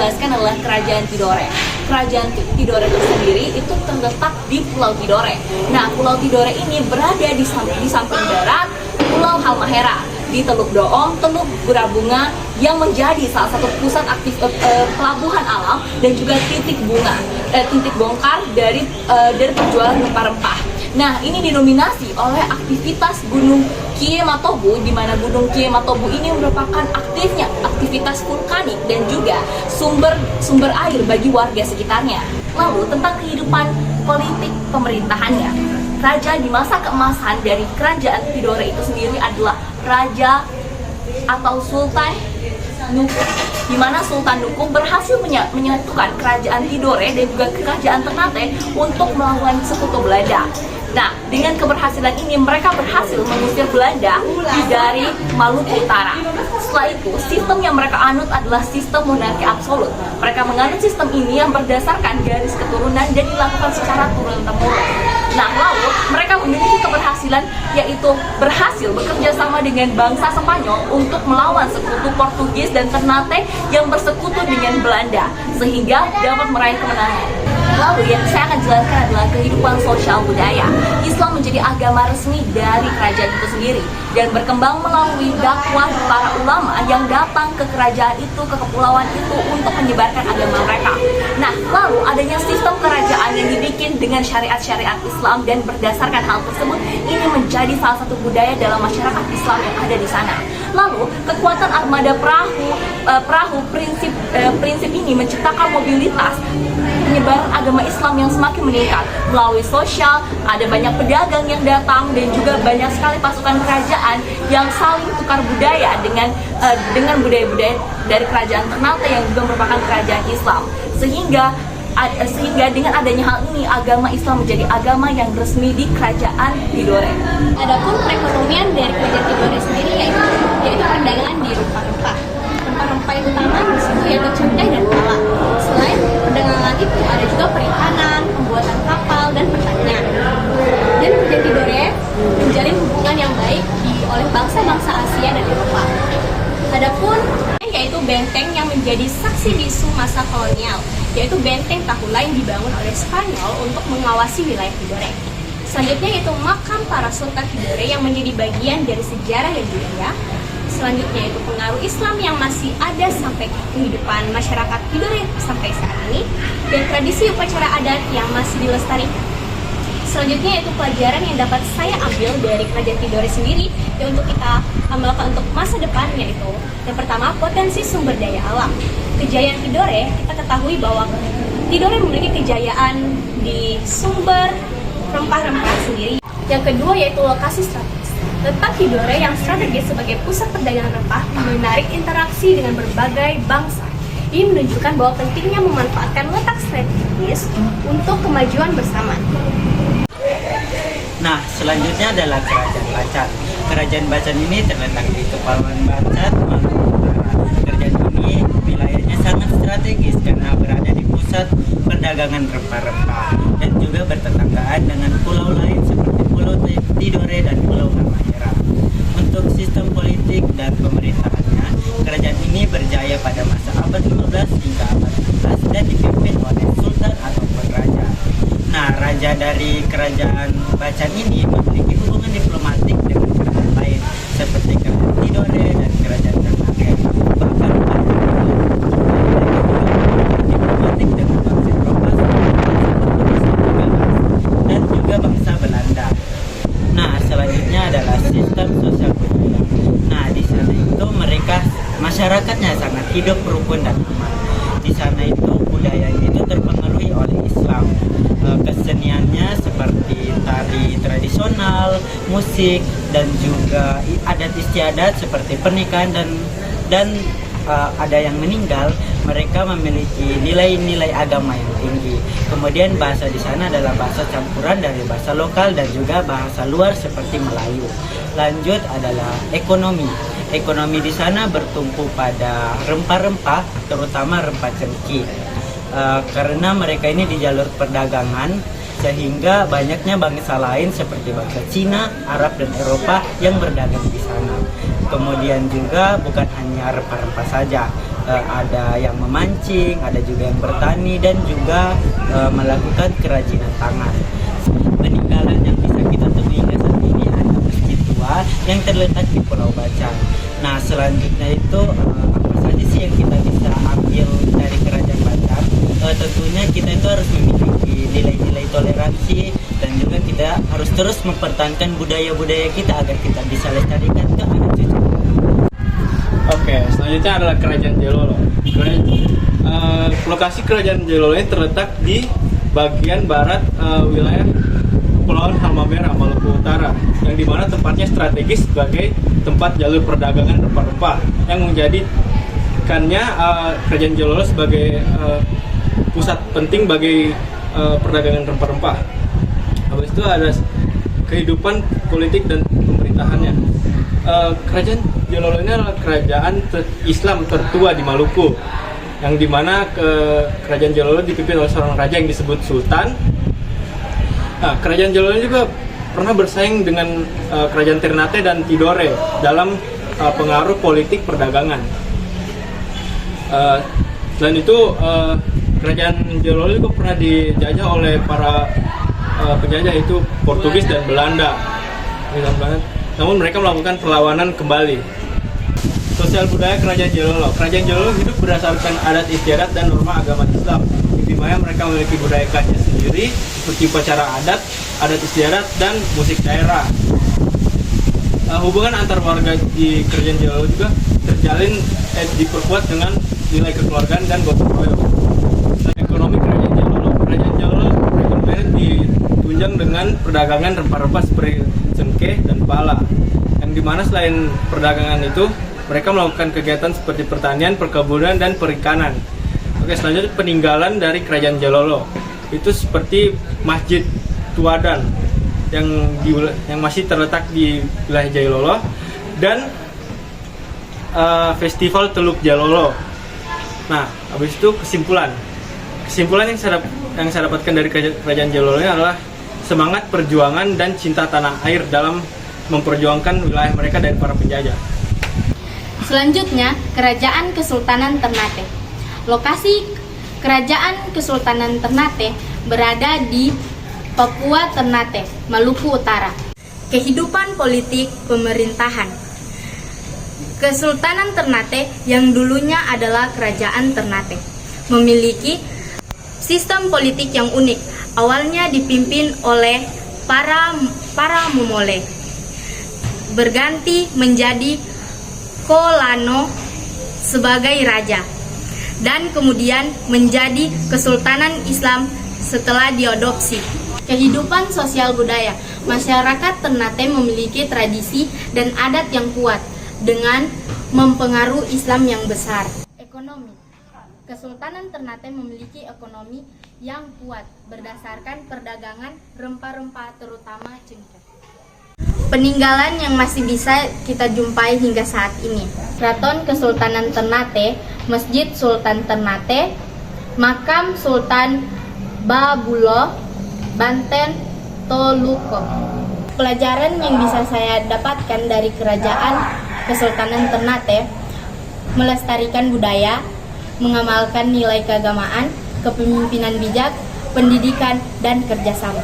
jelaskan adalah Kerajaan Tidore. Kerajaan Tidore itu sendiri itu terletak di Pulau Tidore. Nah, Pulau Tidore ini berada di samping barat Pulau Halmahera, di Teluk Doong, Teluk Burabunga yang menjadi salah satu pusat aktif pelabuhan alam dan juga titik bongkar dari penjualan rempah-rempah. Nah, ini didominasi oleh aktivitas Gunung Kiematobu, di mana Gunung Kiematobu ini merupakan aktifnya aktivitas vulkanik dan juga sumber air bagi warga sekitarnya. Lalu tentang kehidupan politik pemerintahannya, raja di masa keemasan dari Kerajaan Tidore itu sendiri adalah Raja atau Sultan Nukum, di mana Sultan Nukum berhasil menyatukan Kerajaan Tidore dan juga Kerajaan Ternate untuk melawan sekutu Belanda. Nah, dengan keberhasilan ini mereka berhasil mengusir Belanda dari Maluku Utara. Setelah itu, sistem yang mereka anut adalah sistem monarki absolut. Mereka menganut sistem ini yang berdasarkan garis keturunan dan dilakukan secara turun-temurun. Nah, lalu mereka memiliki keberhasilan, yaitu berhasil bekerja sama dengan bangsa Spanyol untuk melawan sekutu Portugis dan Ternate yang bersekutu dengan Belanda, sehingga dapat meraih kemenangan. Lalu yang saya akan jelaskan adalah kehidupan sosial budaya. Islam menjadi agama resmi dari kerajaan itu sendiri dan berkembang melalui dakwah para ulama yang datang ke kerajaan itu, ke kepulauan itu untuk menyebarkan agama mereka. Nah, lalu adanya sistem kerajaan yang dibikin dengan syariat-syariat Islam dan berdasarkan hal tersebut, ini menjadi salah satu budaya dalam masyarakat Islam yang ada di sana. Lalu kekuatan armada perahu prinsip ini menciptakan mobilitas penyebaran agama Islam yang semakin meningkat melalui sosial. Ada banyak pedagang yang datang dan juga banyak sekali pasukan kerajaan yang saling tukar budaya dengan budaya-budaya dari kerajaan Ternate yang juga merupakan kerajaan Islam, sehingga dengan adanya hal ini agama Islam menjadi agama yang resmi di Kerajaan Tidore. Adapun perekonomian dari Kerajaan Tidore sendiri yaitu perdagangan di rempah-rempah. Rempah-rempah yang utama di situ yaitu cengkeh dan pala. Selain perdagangan itu ada juga perikanan, pembuatan kapal dan pertanian. Dan Kerajaan Tidore menjalin hubungan yang baik oleh bangsa-bangsa Asia dan Eropa. Adapun yaitu benteng yang menjadi saksi bisu masa kolonial, yaitu benteng Tahula yang dibangun oleh Spanyol untuk mengawasi wilayah Tidore. Selanjutnya yaitu makam para sultan Tidore yang menjadi bagian dari sejarah dan budaya. Selanjutnya yaitu pengaruh Islam yang masih ada sampai kehidupan masyarakat Tidore sampai saat ini, dan tradisi upacara adat yang masih dilestarikan. Selanjutnya yaitu pelajaran yang dapat saya ambil dari Kerajaan Tidore sendiri yang untuk kita amalkan untuk masa depan, yaitu yang pertama, potensi sumber daya alam. Kejayaan Tidore, kita ketahui bahwa Tidore memiliki kejayaan di sumber rempah-rempah sendiri. Yang kedua yaitu lokasi strategis. Letak Tidore yang strategis sebagai pusat perdagangan rempah menarik interaksi dengan berbagai bangsa. Ini menunjukkan bahwa pentingnya memanfaatkan letak strategis untuk kemajuan bersama. Nah, selanjutnya adalah Kerajaan Bacan. Kerajaan Bacan ini terletak di Kepulauan Bacan, Maluku Utara. Kerajaan ini wilayahnya sangat strategis karena berada di pusat perdagangan rempah-rempah dan juga bertetanggaan dengan pulau lain seperti Pulau Tidore dan Pulau Halmahera. Untuk sistem politik dan pemerintahannya, kerajaan ini berjaya pada masa abad 15 hingga abad 16 dan dipimpin oleh sultan ataupun raja. Nah, raja dari Kerajaan Bacan ini memiliki hubungan diplomatik dengan kerajaan lain seperti Kerajaan Tidore dan Kerajaan Ternate. Bahkan diplomatik dengan bangsa Eropa dan juga bangsa Belanda. Nah, selanjutnya adalah sistem sosial budaya. Nah, di sana itu masyarakatnya sangat hidup rukun dan aman. Di sana itu budayanya itu terpengaruhi oleh Islam. Keseniannya seperti tari tradisional, musik, dan juga adat istiadat seperti pernikahan dan ada yang meninggal. Mereka memiliki nilai-nilai agama yang tinggi. Kemudian bahasa di sana adalah bahasa campuran dari bahasa lokal dan juga bahasa luar seperti Melayu. Lanjut adalah ekonomi. Ekonomi di sana bertumpu pada rempah-rempah, terutama rempah cengkih. Karena mereka ini di jalur perdagangan, sehingga banyaknya bangsa lain seperti bangsa Cina, Arab, dan Eropa yang berdagang di sana. Kemudian juga bukan hanya rempah-rempah saja, ada yang memancing, ada juga yang bertani dan juga melakukan kerajinan tangan. Peninggalan yang bisa kita temui hingga saat ini ada masjid tua yang terletak di Pulau Bacang. Nah, selanjutnya itu apa saja sih yang kita bisa ambil dari Kerajaan Bacang? Tentunya kita itu harus memiliki nilai-nilai toleransi dan juga kita harus terus mempertahankan budaya-budaya kita agar kita bisa lestarikan ke anak cucu. Oke, selanjutnya adalah Kerajaan Jailolo. Lokasi Kerajaan Jailolo ini terletak di bagian barat wilayah Kepulauan Halmahera, Maluku Utara, yang dimana tempatnya strategis sebagai tempat jalur perdagangan rempah-rempah yang menjadikannya Kerajaan Jailolo sebagai pusat penting bagi perdagangan rempah-rempah. Habis itu ada kehidupan politik dan pemerintahannya. Kerajaan Jailolo ini adalah kerajaan Islam tertua di Maluku, yang dimana Kerajaan Jailolo dipimpin oleh seorang raja yang disebut Sultan. Nah, Kerajaan Jailolo juga pernah bersaing dengan Kerajaan Ternate dan Tidore dalam pengaruh politik perdagangan. Selain itu, Kerajaan Jailolo juga pernah dijajah oleh para penjajah, yaitu Portugis dan Belanda. Namun mereka melakukan perlawanan kembali. Sosial budaya Kerajaan Jailolo. Kerajaan Jailolo hidup berdasarkan adat istiadat dan norma agama Islam, di mana mereka memiliki budaya khasnya sendiri seperti upacara adat, adat istiadat, dan musik daerah. Hubungan antar warga di Kerajaan Jailolo juga terjalin diperkuat dengan nilai kekeluargaan dan gotong royong. Ekonomi Kerajaan Jailolo perekonomian ditunjang dengan perdagangan rempah-rempah seperti cengkeh dan pala, yang dimana selain perdagangan itu mereka melakukan kegiatan seperti pertanian, perkebunan, dan perikanan. Oke, selanjutnya peninggalan dari Kerajaan Jailolo itu seperti Masjid Tuadan yang masih terletak di wilayah Jailolo, dan Festival Teluk Jailolo. Nah, habis itu kesimpulan yang saya dapatkan dari Kerajaan Jailolo ini adalah semangat perjuangan dan cinta tanah air dalam memperjuangkan wilayah mereka dari para penjajah. Selanjutnya, Kerajaan Kesultanan Ternate. Lokasi Kerajaan Kesultanan Ternate berada di Papua Ternate, Maluku Utara. Kehidupan politik pemerintahan. Kesultanan Ternate yang dulunya adalah Kerajaan Ternate memiliki sistem politik yang unik. Awalnya dipimpin oleh para Momole, berganti menjadi Kolano sebagai raja, dan kemudian menjadi Kesultanan Islam setelah diadopsi. Kehidupan sosial budaya. Masyarakat Ternate memiliki tradisi dan adat yang kuat dengan mempengaruhi Islam yang besar. Ekonomi. Kesultanan Ternate memiliki ekonomi yang kuat berdasarkan perdagangan rempah-rempah, terutama cengkeh. Peninggalan yang masih bisa kita jumpai hingga saat ini. Keraton Kesultanan Ternate, Masjid Sultan Ternate, Makam Sultan Babulo, Banten, Toluko. Pelajaran yang bisa saya dapatkan dari Kerajaan Kesultanan Ternate: melestarikan budaya, mengamalkan nilai keagamaan, kepemimpinan bijak, pendidikan, dan kerjasama.